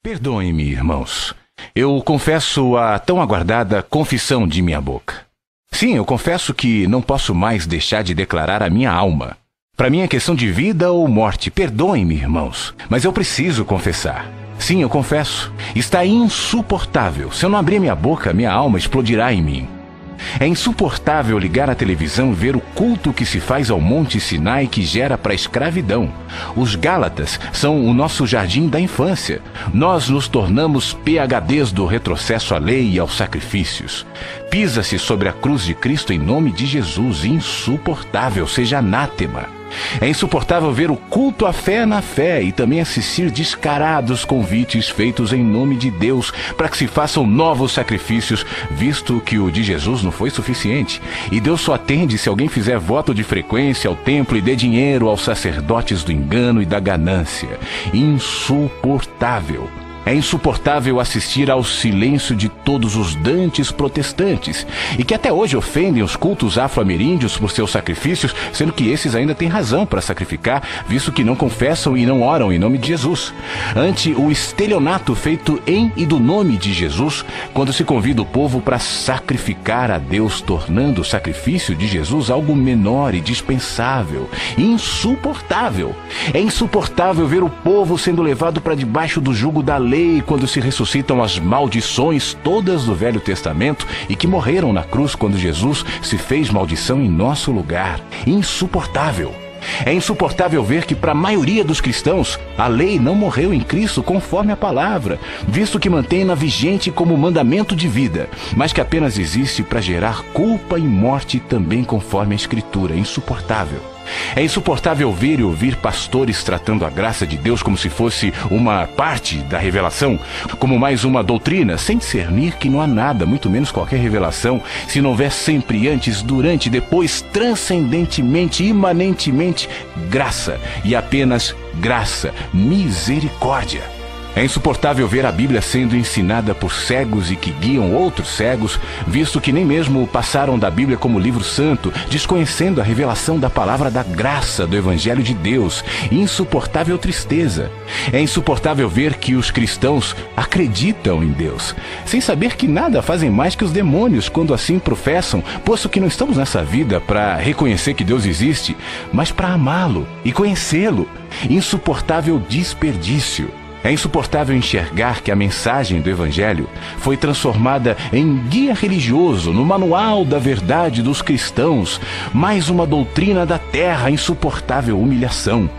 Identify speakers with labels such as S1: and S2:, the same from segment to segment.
S1: Perdoem-me, irmãos. Eu confesso a tão aguardada confissão de minha boca. Sim, eu confesso que não posso mais deixar de declarar a minha alma. Para mim é questão de vida ou morte. Perdoem-me, irmãos, mas eu preciso confessar. Sim, eu confesso. Está insuportável. Se eu não abrir minha boca, minha alma explodirá em mim. É insuportável ligar a televisão e ver o culto que se faz ao Monte Sinai que gera para a escravidão. Os Gálatas são o nosso jardim da infância. Nós nos tornamos PhDs do retrocesso à lei e aos sacrifícios. Pisa-se sobre a cruz de Cristo em nome de Jesus. Insuportável, seja anátema. É insuportável ver o culto à fé na fé e também assistir descarados convites feitos em nome de Deus para que se façam novos sacrifícios, visto que o de Jesus não foi suficiente. E Deus só atende se alguém fizer voto de frequência ao templo e dê dinheiro aos sacerdotes do engano e da ganância. Insuportável. É insuportável assistir ao silêncio de todos os dantes protestantes e que até hoje ofendem os cultos afro-ameríndios por seus sacrifícios, sendo que esses ainda têm razão para sacrificar, visto que não confessam e não oram em nome de Jesus. Ante o estelionato feito em e do nome de Jesus, quando se convida o povo para sacrificar a Deus, tornando o sacrifício de Jesus algo menor e dispensável. Insuportável. É insuportável ver o povo sendo levado para debaixo do jugo da lei quando se ressuscitam as maldições todas do Velho Testamento e que morreram na cruz quando Jesus se fez maldição em nosso lugar. Insuportável. É insuportável ver que para a maioria dos cristãos a lei não morreu em Cristo conforme a palavra, visto que mantém-na vigente como mandamento de vida, mas que apenas existe para gerar culpa e morte também conforme a Escritura. É insuportável. É insuportável ver e ouvir pastores tratando a graça de Deus como se fosse uma parte da revelação, como mais uma doutrina, sem discernir que não há nada, muito menos qualquer revelação, se não houver sempre antes, durante, depois, transcendentemente, imanentemente, graça, e apenas graça, misericórdia. É insuportável ver a Bíblia sendo ensinada por cegos e que guiam outros cegos, visto que nem mesmo passaram da Bíblia como livro santo, desconhecendo a revelação da palavra da graça do Evangelho de Deus. Insuportável tristeza. É insuportável ver que os cristãos acreditam em Deus, sem saber que nada fazem mais que os demônios quando assim professam, posto que não estamos nessa vida para reconhecer que Deus existe, mas para amá-lo e conhecê-lo. Insuportável desperdício. É insuportável enxergar que a mensagem do Evangelho foi transformada em guia religioso, no manual da verdade dos cristãos, mais uma doutrina da terra. Insuportável humilhação.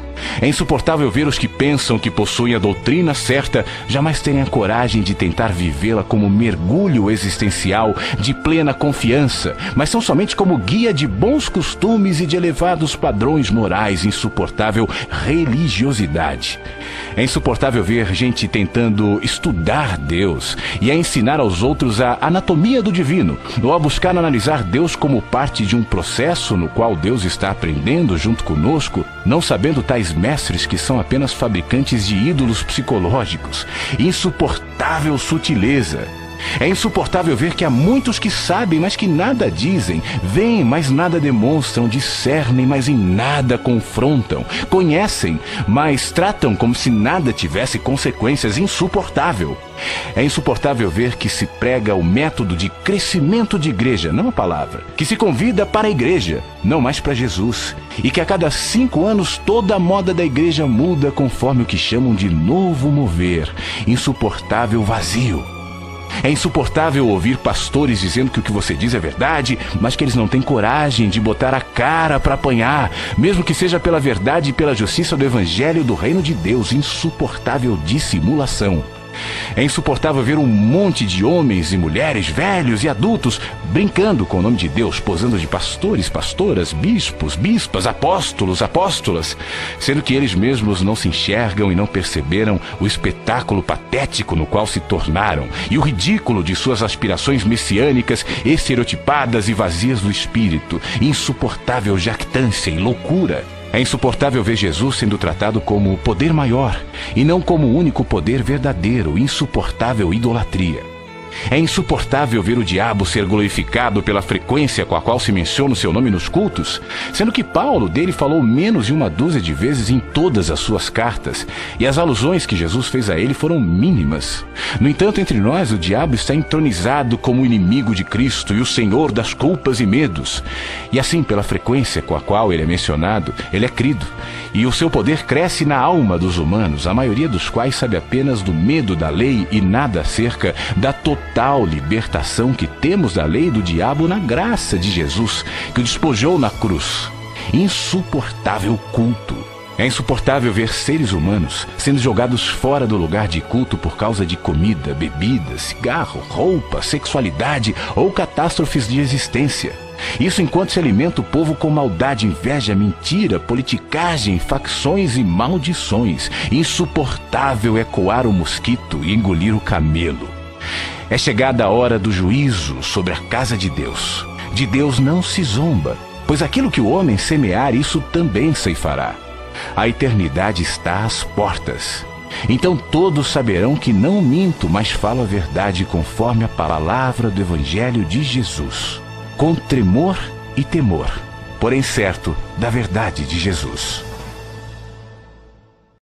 S1: É insuportável ver os que pensam que possuem a doutrina certa jamais terem a coragem de tentar vivê-la como mergulho existencial de plena confiança, mas são somente como guia de bons costumes e de elevados padrões morais. Insuportável religiosidade. É insuportável ver gente tentando estudar Deus e a ensinar aos outros a anatomia do divino, ou a buscar analisar Deus como parte de um processo no qual Deus está aprendendo junto conosco, não sabendo tais mestres que são apenas fabricantes de ídolos psicológicos. Insuportável sutileza. É insuportável ver que há muitos que sabem, mas que nada dizem, veem, mas nada demonstram, discernem, mas em nada confrontam, conhecem, mas tratam como se nada tivesse consequências. Insuportável. É insuportável ver que se prega o método de crescimento de igreja, não a palavra, que se convida para a igreja, não mais para Jesus, e que a cada 5 anos toda a moda da igreja muda conforme o que chamam de novo mover. Insuportável vazio. É insuportável ouvir pastores dizendo que o que você diz é verdade, mas que eles não têm coragem de botar a cara para apanhar, mesmo que seja pela verdade e pela justiça do Evangelho do Reino de Deus. Insuportável dissimulação. É insuportável ver um monte de homens e mulheres, velhos e adultos, brincando com o nome de Deus, posando de pastores, pastoras, bispos, bispas, apóstolos, apóstolas, sendo que eles mesmos não se enxergam e não perceberam o espetáculo patético no qual se tornaram e o ridículo de suas aspirações messiânicas, estereotipadas e vazias do espírito. Insuportável jactância e loucura. É insuportável ver Jesus sendo tratado como o poder maior e não como o único poder verdadeiro. Insuportável idolatria. É insuportável ver o diabo ser glorificado pela frequência com a qual se menciona o seu nome nos cultos, sendo que Paulo dele falou menos de 1 dúzia de vezes em todas as suas cartas, e as alusões que Jesus fez a ele foram mínimas. No entanto, entre nós, o diabo está entronizado como o inimigo de Cristo e o senhor das culpas e medos. E assim, pela frequência com a qual ele é mencionado, ele é crido, e o seu poder cresce na alma dos humanos, a maioria dos quais sabe apenas do medo da lei e nada acerca da total libertação que temos da lei e do diabo na graça de Jesus, que o despojou na cruz. Insuportável culto. É insuportável ver seres humanos sendo jogados fora do lugar de culto por causa de comida, bebida, cigarro, roupa, sexualidade ou catástrofes de existência. Isso enquanto se alimenta o povo com maldade, inveja, mentira, politicagem, facções e maldições. Insuportável é coar o mosquito e engolir o camelo. É chegada a hora do juízo sobre a casa de Deus. De Deus não se zomba, pois aquilo que o homem semear, isso também ceifará. A eternidade está às portas. Então todos saberão que não minto, mas falo a verdade conforme a palavra do Evangelho de Jesus, com tremor e temor, porém certo da verdade de Jesus.